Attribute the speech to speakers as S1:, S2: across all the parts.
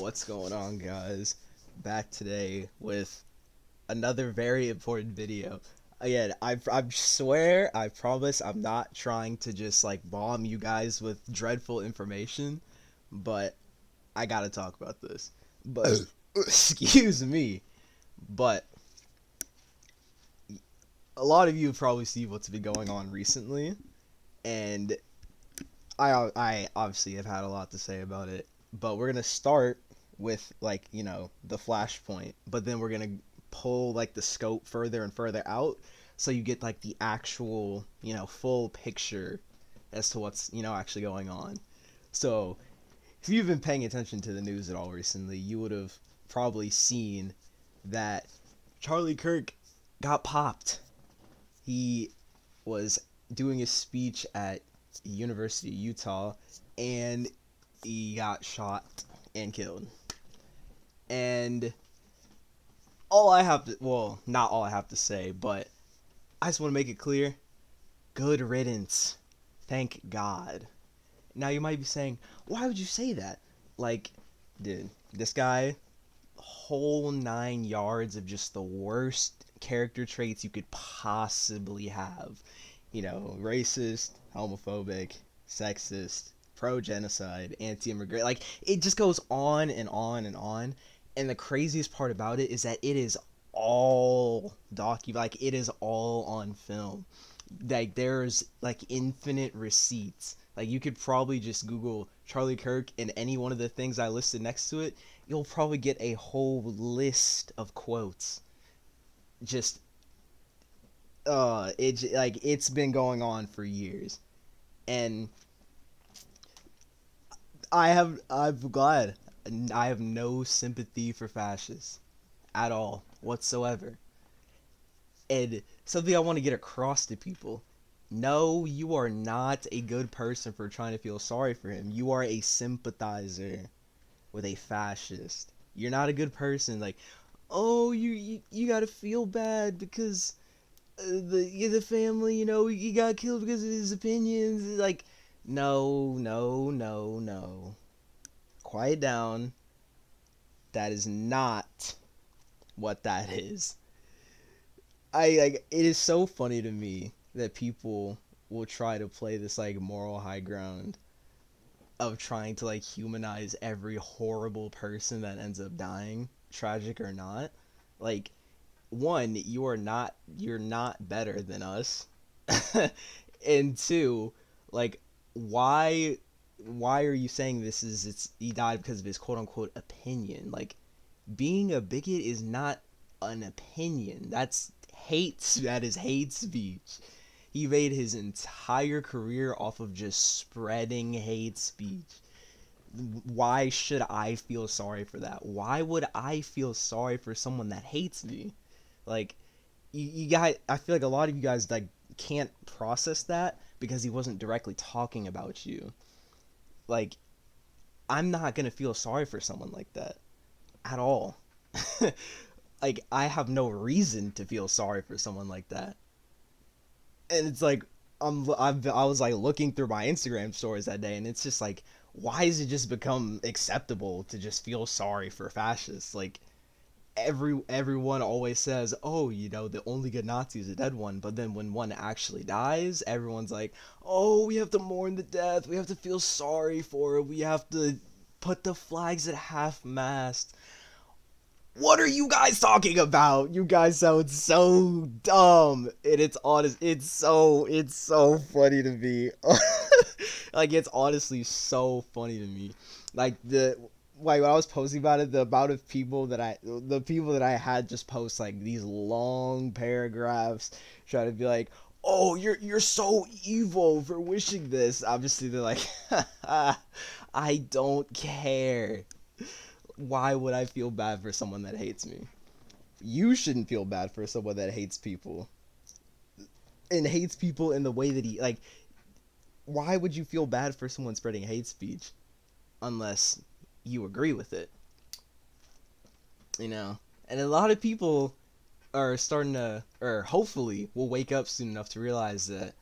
S1: What's going on, guys? Back today with another very important video. Again, I swear, I promise I'm not trying to just like bomb you guys with dreadful information, but I gotta talk about this. But, excuse me, but a lot of you have probably seen what's been going on recently, and I obviously have had a lot to say about it, but we're gonna start with like the flashpoint, but then we're gonna pull like the scope further and further out, so you get like the actual full picture as to what's actually going on. So if you've been paying attention to the news at all recently, you would have probably seen that Charlie Kirk got popped. He was doing a speech at University of Utah, and he got shot and killed. And not all I have to say, but I just want to make it clear, good riddance. Thank God. Now you might be saying, why would you say that? Like, dude, this guy, whole 9 yards of just the worst character traits you could possibly have. Racist, homophobic, sexist, pro genocide, anti immigrant. Like, it just goes on and on and on. And the craziest part about it is that it is all like, it is all on film. Like, there's like infinite receipts. Like, you could probably just Google Charlie Kirk and any one of the things I listed next to it, you'll probably get a whole list of quotes. Just it's been going on for years, and I'm glad I have no sympathy for fascists at all whatsoever. And something I want to get across to people: no, you are not a good person for trying to feel sorry for him. You are a sympathizer with a fascist. You're not a good person. Like, oh, you gotta feel bad because the family, he got killed because of his opinions. Like, no, no, no, no. Quiet down. That is not what that is. It is so funny to me that people will try to play this like moral high ground of trying to like humanize every horrible person that ends up dying, tragic or not. Like, one, you're not better than us. And two, like, why are you saying it's he died because of his quote unquote opinion? Like, being a bigot is not an opinion. That is hate speech. He made his entire career off of just spreading hate speech. Why should I feel sorry for that? Why would I feel sorry for someone that hates me? Like, you guys, I feel like a lot of you guys like can't process that because he wasn't directly talking about you. Like, I'm not gonna feel sorry for someone like that at all. Like, I have no reason to feel sorry for someone like that. And it's like, I was like looking through my Instagram stories that day, and it's just like, why has it just become acceptable to just feel sorry for fascists? Like, everyone always says, oh, the only good Nazi is a dead one, but then when one actually dies, everyone's like, oh, we have to mourn the death, we have to feel sorry for it, we have to put the flags at half mast. What are you guys talking about? You guys sound so dumb, and it's honest. It's so funny to me. Like, it's honestly so funny to me. Like, when I was posting about it, the amount of the people that I had just post like these long paragraphs trying to be like, oh, you're so evil for wishing this. Obviously, they're like, I don't care. Why would I feel bad for someone that hates me? You shouldn't feel bad for someone that hates people. And hates people in the way that he, like, why would you feel bad for someone spreading hate speech unless you agree with it? And a lot of people are starting to, or hopefully will wake up soon enough to realize that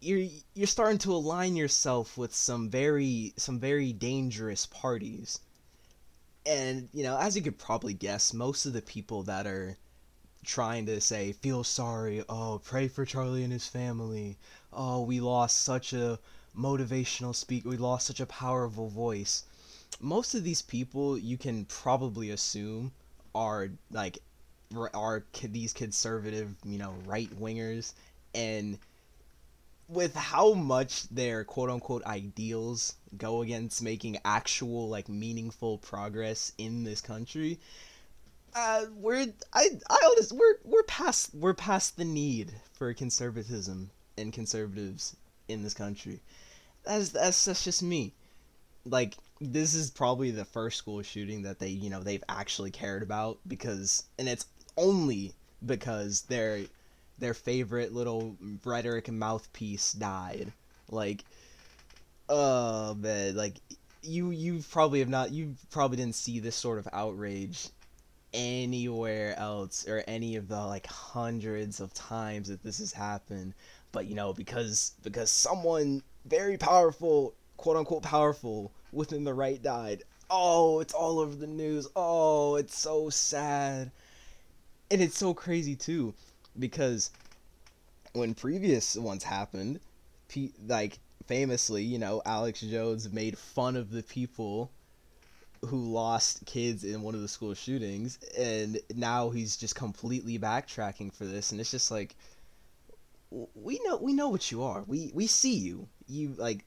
S1: you're starting to align yourself with some very dangerous parties. And, as you could probably guess, most of the people that are trying to say, feel sorry, oh, pray for Charlie and his family, oh, we lost such a motivational speaker, we lost such a powerful voice. Most of these people, you can probably assume, are like, these conservative, right wingers. And with how much their quote unquote ideals go against making actual like meaningful progress in this country, I honestly, we're past the need for conservatism and conservatives in this country. That's just me. Like, this is probably the first school shooting that they've actually cared about, because, and it's only because their favorite little rhetoric mouthpiece died. Like, oh man, like, you probably didn't see this sort of outrage anywhere else, or any of the like hundreds of times that this has happened. But because someone very powerful, quote unquote powerful, within the right died, oh, it's all over the news. Oh, it's so sad. And it's so crazy too, because when previous ones happened, like, famously, Alex Jones made fun of the people who lost kids in one of the school shootings, and now he's just completely backtracking for this. And it's just like, we know what you are. We see you. You like,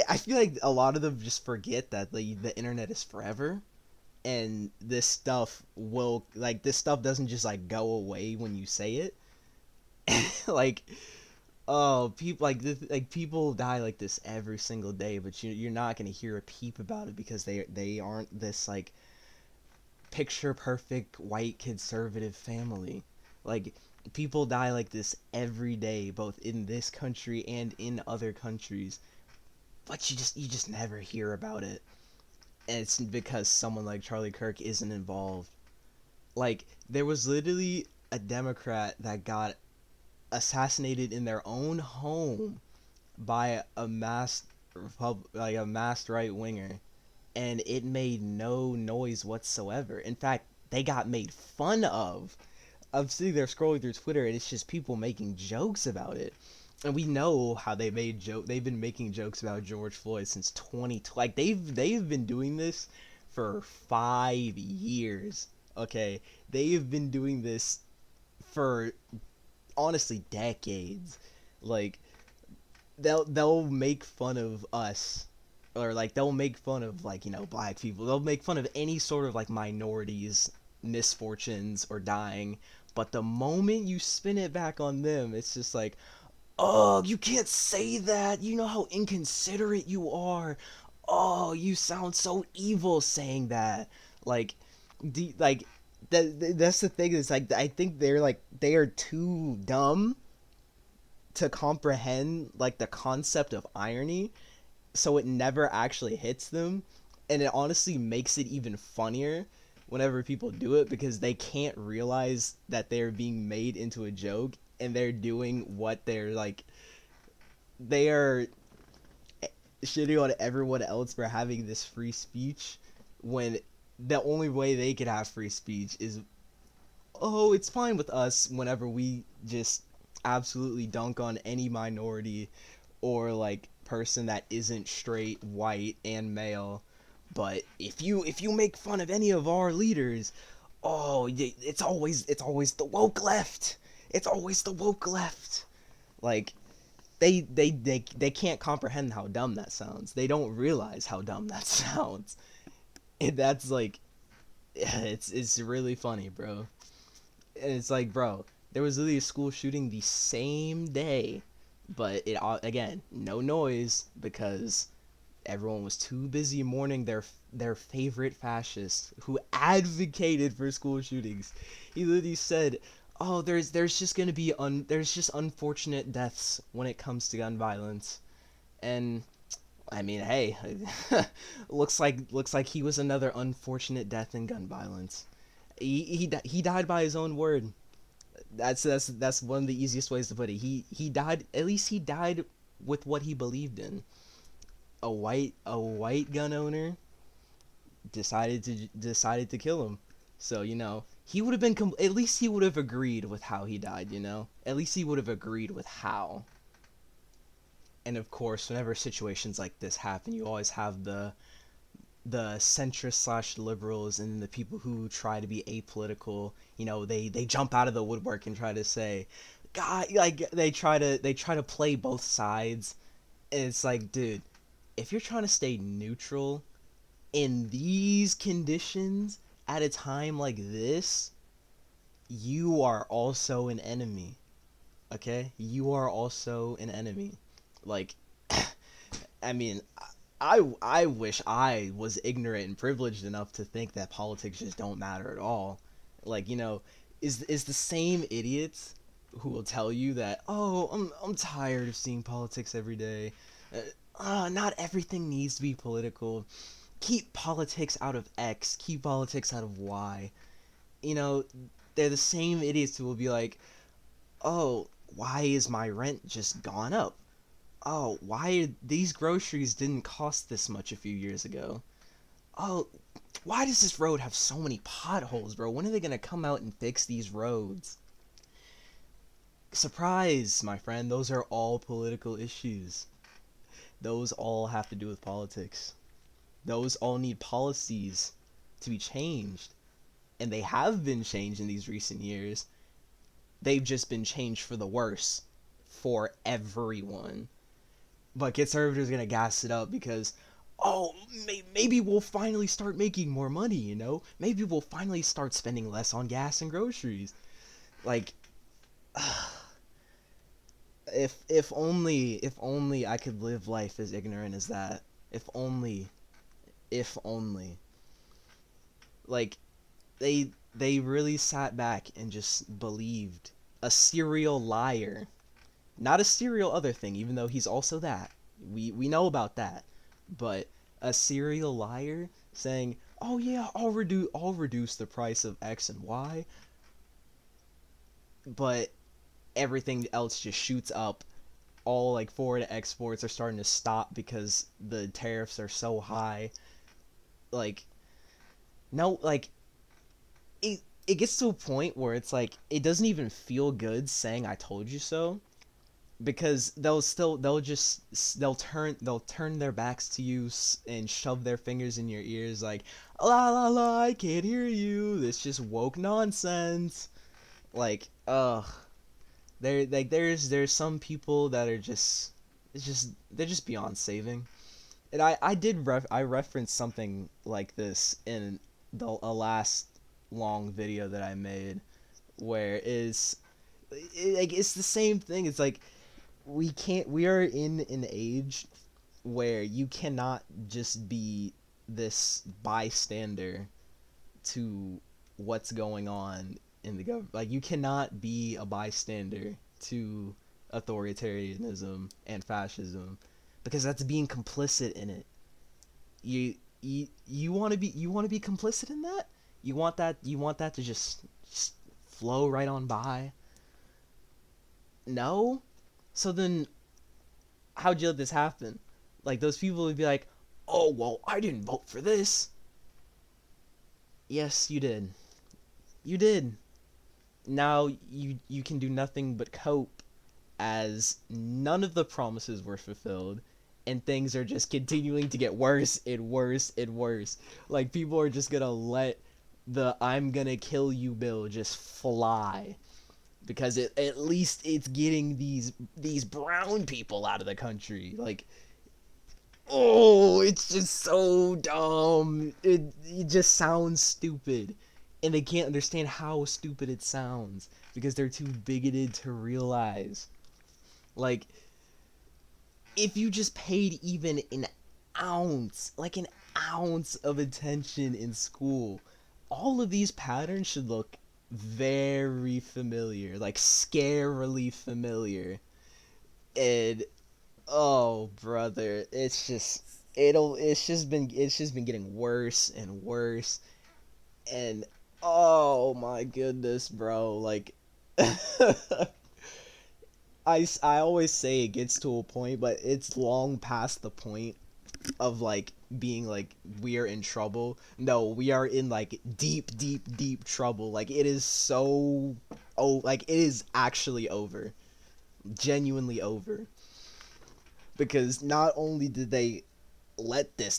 S1: I feel like a lot of them just forget that the internet is forever, and this stuff doesn't just like go away when you say it. Like, oh, people like this, like, people die like this every single day, but you're not gonna hear a peep about it, because they aren't this like picture perfect white conservative family. Like, people die like this every day, both in this country and in other countries, but you just never hear about it. And it's because someone like Charlie Kirk isn't involved. Like, there was literally a Democrat that got assassinated in their own home by a masked right winger, and it made no noise whatsoever. In fact, they got made fun of. I'm sitting there scrolling through Twitter, and it's just people making jokes about it. And we know how they've been making jokes about George Floyd since 2020. Like, they've been doing this for 5 years. Okay, they've been doing this for, honestly, decades. Like, they'll make fun of us, or like they'll make fun of, like, black people. They'll make fun of any sort of like minorities misfortunes or dying, but the moment you spin it back on them, it's just like, oh, you can't say that, you know how inconsiderate you are, oh, you sound so evil saying that. Like, like, that's the thing, is like, I think they are too dumb to comprehend like the concept of irony, so it never actually hits them. And it honestly makes it even funnier whenever people do it, because they can't realize that they're being made into a joke, and they're doing what they're like, they are shitting on everyone else for having this free speech, when the only way they could have free speech is, oh, it's fine with us whenever we just absolutely dunk on any minority or like person that isn't straight, white, and male. But if you make fun of any of our leaders, oh, it's always the woke left. It's always the woke left. Like, they can't comprehend how dumb that sounds. They don't realize how dumb that sounds. And that's like, it's really funny, bro. And it's like, bro, there was literally a school shooting the same day, but it, again, no noise, because everyone was too busy mourning their favorite fascist who advocated for school shootings. He literally said, "Oh, there's just gonna be there's just unfortunate deaths when it comes to gun violence," and I mean, hey, looks like he was another unfortunate death in gun violence. He died by his own word. That's one of the easiest ways to put it. He died. At least he died with what he believed in. A white gun owner decided to kill him. So he would have been at least he would have agreed with how he died. At least he would have agreed with how. And of course, whenever situations like this happen, you always have the centrist slash liberals and the people who try to be apolitical. They jump out of the woodwork and try to say, God, like they try to play both sides. And it's like, dude, if you're trying to stay neutral in these conditions at a time like this, you are also an enemy. Okay? You are also an enemy. Like, I mean, I wish I was ignorant and privileged enough to think that politics just don't matter at all. Like, is the same idiots who will tell you that, oh, I'm tired of seeing politics every day. Not everything needs to be political. Keep politics out of X. Keep politics out of Y. You know, they're the same idiots who will be like, oh, why is my rent just gone up? Oh, why these groceries didn't cost this much a few years ago? Oh, why does this road have so many potholes, bro? When are they gonna come out and fix these roads? Surprise, my friend, those are all political issues. Those all have to do with politics. Those all need policies to be changed. And they have been changed in these recent years. They've just been changed for the worse for everyone. But conservatives are gonna gas it up because, oh, maybe we'll finally start making more money. Maybe we'll finally start spending less on gas and groceries. Like, if only I could live life as ignorant as that. If only. Like, they really sat back and just believed a serial liar. Not a serial other thing, even though he's also that. We know about that. But a serial liar saying, "Oh yeah, I'll reduce the price of X and Y," but everything else just shoots up. All like foreign exports are starting to stop because the tariffs are so high. Like, no, like it gets to a point where it's like it doesn't even feel good saying "I told you so," because they'll turn their backs to you and shove their fingers in your ears like, la la la, I can't hear you, this just woke nonsense. Like, ugh. There's some people that are just, they're just beyond saving. And I referenced something like this in the a last long video that I made, where like it's the same thing. It's like we are in an age where you cannot just be this bystander to what's going on in the government. Like, you cannot be a bystander to authoritarianism and fascism, because that's being complicit in it. You want to be complicit in that? You want that to just flow right on by? No? So then how'd you let this happen? Like, those people would be like, "Oh, well, I didn't vote for this." Yes, you did. You did. Now you can do nothing but cope, as none of the promises were fulfilled, and things are just continuing to get worse and worse and worse. Like, people are just gonna let the "I'm gonna kill you" bill just fly, because at least it's getting these brown people out of the country. Like, oh, it's just so dumb. It just sounds stupid, and they can't understand how stupid it sounds because they're too bigoted to realize. Like, if you just paid even an ounce of attention in school, all of these patterns should look very familiar, like scarily familiar. And oh, brother, it's just been getting worse and worse. And oh my goodness, bro, like I always say it gets to a point, but it's long past the point of like being like we're in trouble. No, we are in like deep, deep, deep trouble. Like it is so, oh, like it is actually over, genuinely over. Because not only did they let this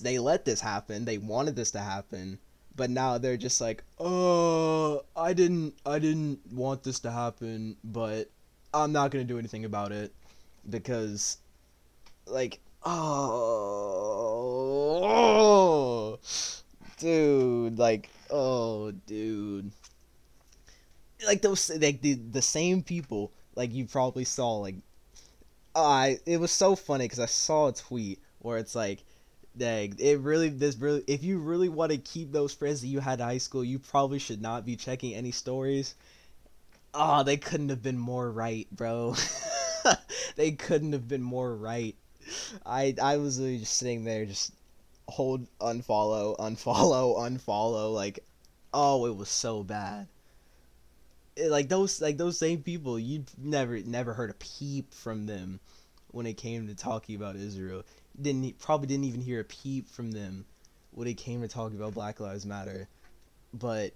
S1: happen, they wanted this to happen, but now they're just like, oh, I didn't want this to happen, but I'm not gonna do anything about it because like oh, dude, like oh dude, like those like the same people like you probably saw like I it was so funny because I saw a tweet where it's like dang, it really this really if you really want to keep those friends that you had in high school, you probably should not be checking any stories. Oh, they couldn't have been more right, bro. They couldn't have been more right. I was really just sitting there just hold unfollow, unfollow, unfollow like oh, it was so bad. Like those same people, you never heard a peep from them when it came to talking about Israel. Probably didn't even hear a peep from them when it came to talking about Black Lives Matter. But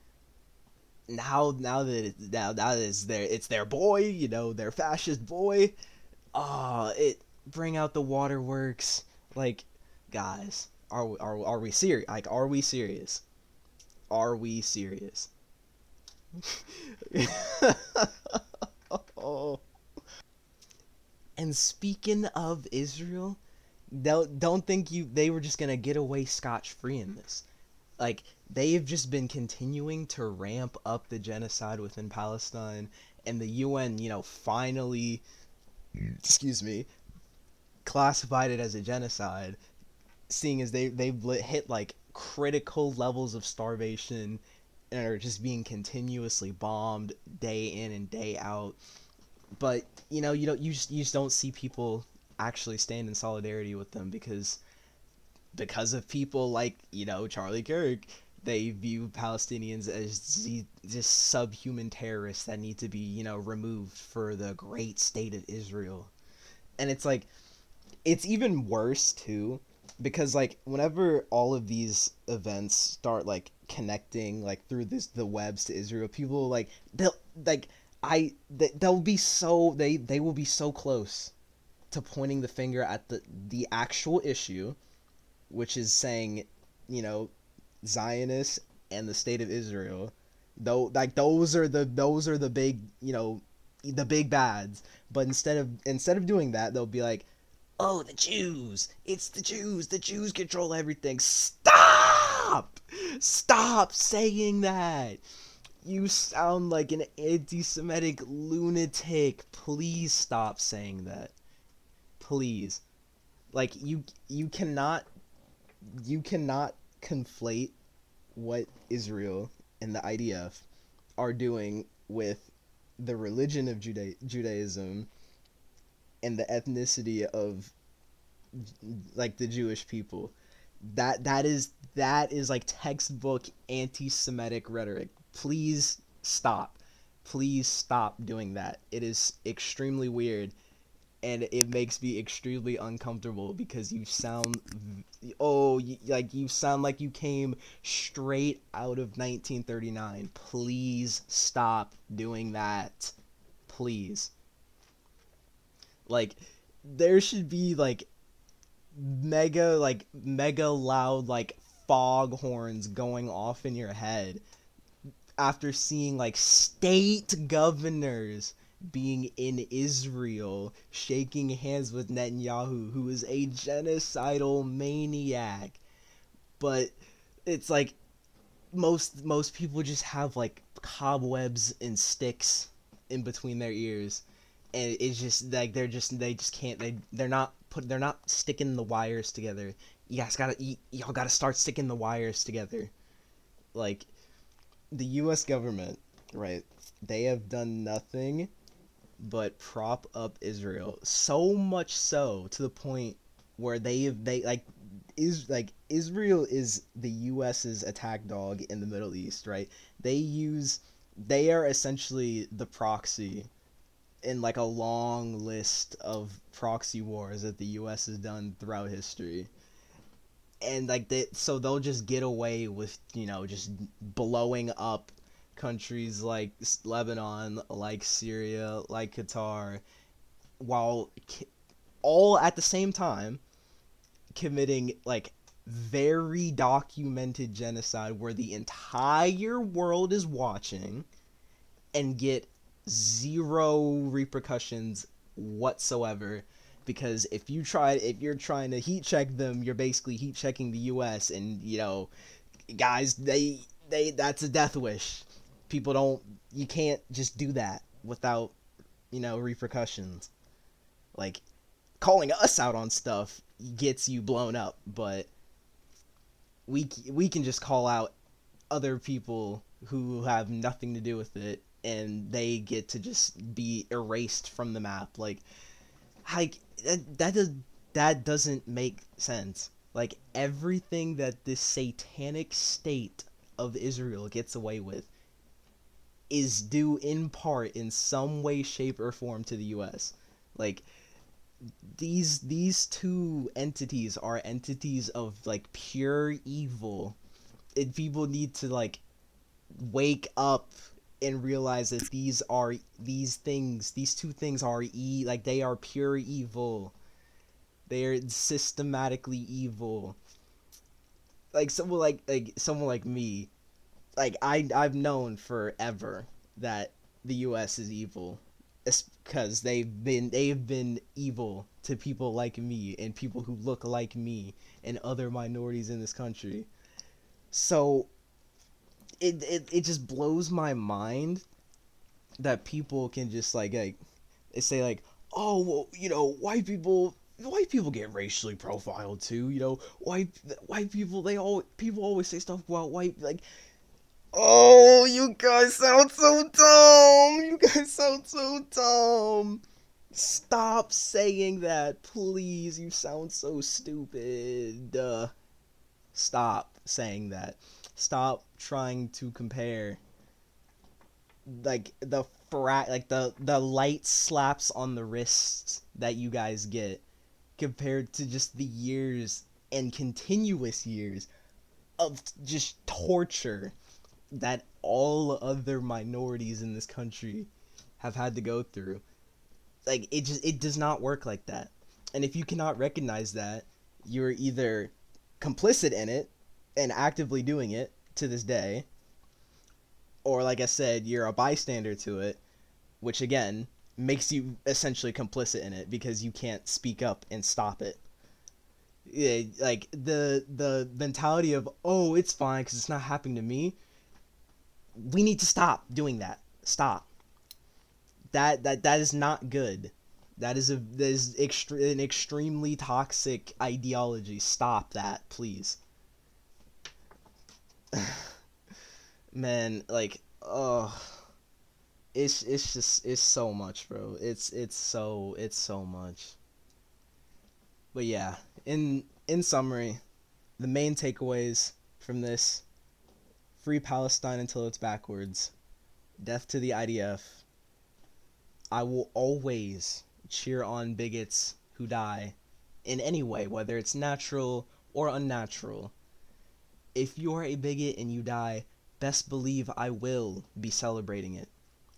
S1: now that it's their boy, you know, their fascist boy. Ah, it bring out the waterworks. Like, guys, are we serious? Like, are we serious? Are we serious? Oh. And speaking of Israel, don't think they were just gonna get away scotch free in this. Like they've just been continuing to ramp up the genocide within Palestine, and the UN, you know, finally, excuse me, classified it as a genocide, seeing as they've hit like critical levels of starvation and are just being continuously bombed day in and day out. But you just don't see people actually stand in solidarity with them because of people like Charlie Kirk. They view Palestinians as just subhuman terrorists that need to be removed for the great state of Israel. And it's like it's even worse too because like whenever all of these events start like connecting like through the webs to Israel, people like they'll like they'll be so they will be so close to pointing the finger at the actual issue, which is saying, you know, Zionists and the state of Israel. Though like those are the big, the big bads. But instead of doing that, they'll be like, "Oh, the Jews. It's the Jews. The Jews control everything." Stop! Stop saying that. You sound like an anti-Semitic lunatic. Please stop saying that. Please. Like you cannot conflate what Israel and the IDF are doing with the religion of Judaism and the ethnicity of like the Jewish people. That is like textbook anti-Semitic rhetoric. Please stop. Please stop doing that. It is extremely weird and it makes me extremely uncomfortable because you sound like you sound like you came straight out of 1939. Please stop doing that. Please. Like there should be mega loud like foghorns going off in your head after seeing like state governors being in Israel shaking hands with Netanyahu, who is a genocidal maniac. But it's like most people just have like cobwebs and sticks in between their ears, and it's just like they just can't they're not sticking the wires together. Y'all gotta start sticking the wires together. Like the U.S. government, right? They have done nothing but prop up Israel. So much so to the point where they like Israel is the US's attack dog in the Middle East, right? They are essentially the proxy in like a long list of proxy wars that the US has done throughout history. and like so they'll just get away with, just blowing up countries like Lebanon, like Syria, like Qatar, while all at the same time committing like very documented genocide where the entire world is watching and get zero repercussions whatsoever, because if you're trying to heat check them, you're basically heat checking the US, and guys, they that's a death wish. People don't You can't just do that without, repercussions. Like, calling us out on stuff gets you blown up, but we can just call out other people who have nothing to do with it, and they get to just be erased from the map. Like that doesn't make sense. Like, everything that this satanic state of Israel gets away with is due in part, in some way, shape, or form, to the US. Like, these two entities are entities of like pure evil, and people need to like wake up and realize that these two things are like they are pure evil. They are systematically evil. Like someone like me, like I've known forever that the US is evil, because they've been evil to people like me and people who look like me and other minorities in this country. So it just blows my mind that people can just like they say like, oh well, white people get racially profiled too. White people, people always say stuff about white, like, oh, you guys sound so dumb. You guys sound so dumb. Stop saying that, please. You sound so stupid. Stop saying that. Stop trying to compare like the light slaps on the wrists that you guys get compared to just the years and continuous years of just torture that all other minorities in this country have had to go through. Like, it does not work like that. And if you cannot recognize that, you're either complicit in it and actively doing it to this day, or like I said, you're a bystander to it, which again makes you essentially complicit in it because you can't speak up and stop it. Yeah, like the mentality of, oh, it's fine because it's not happening to me. We need to stop doing that. Stop. That is not good. An extremely toxic ideology. Stop that, please. Man, like, oh, it's so much, bro. It's so much. But yeah, in summary, the main takeaways from this: free Palestine until it's backwards, death to the IDF. I will always cheer on bigots who die in any way, whether it's natural or unnatural. If you are a bigot and you die, best believe I will be celebrating it.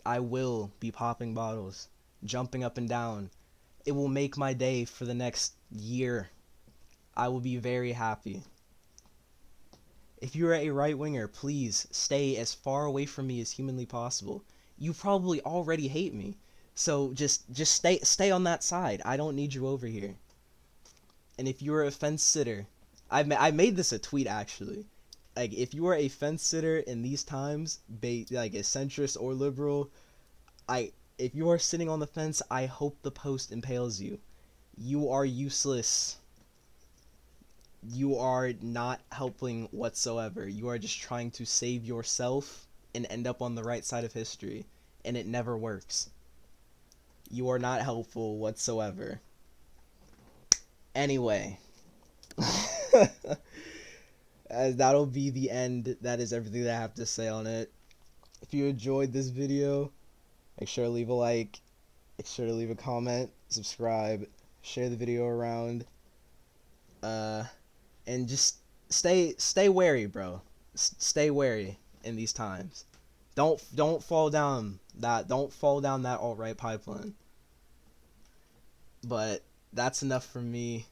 S1: I will be popping bottles, jumping up and down. It will make my day for the next year. I will be very happy. If you are a right winger, please stay as far away from me as humanly possible. You probably already hate me, so just stay on that side. I don't need you over here. And if you are a fence sitter, I made this a tweet actually. Like, if you are a fence sitter in these times, like a centrist or liberal, if you are sitting on the fence, I hope the post impales you. You are useless. You are not helping whatsoever. You are just trying to save yourself and end up on the right side of history, and it never works. You are not helpful whatsoever. Anyway, that'll be the end. That is everything that I have to say on it. If you enjoyed this video, make sure to leave a like, make sure to leave a comment, subscribe, share the video around. and just stay wary, bro. Stay wary in these times. Don't fall down that alt-right pipeline. But that's enough for me.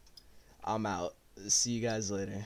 S1: I'm out. See you guys later.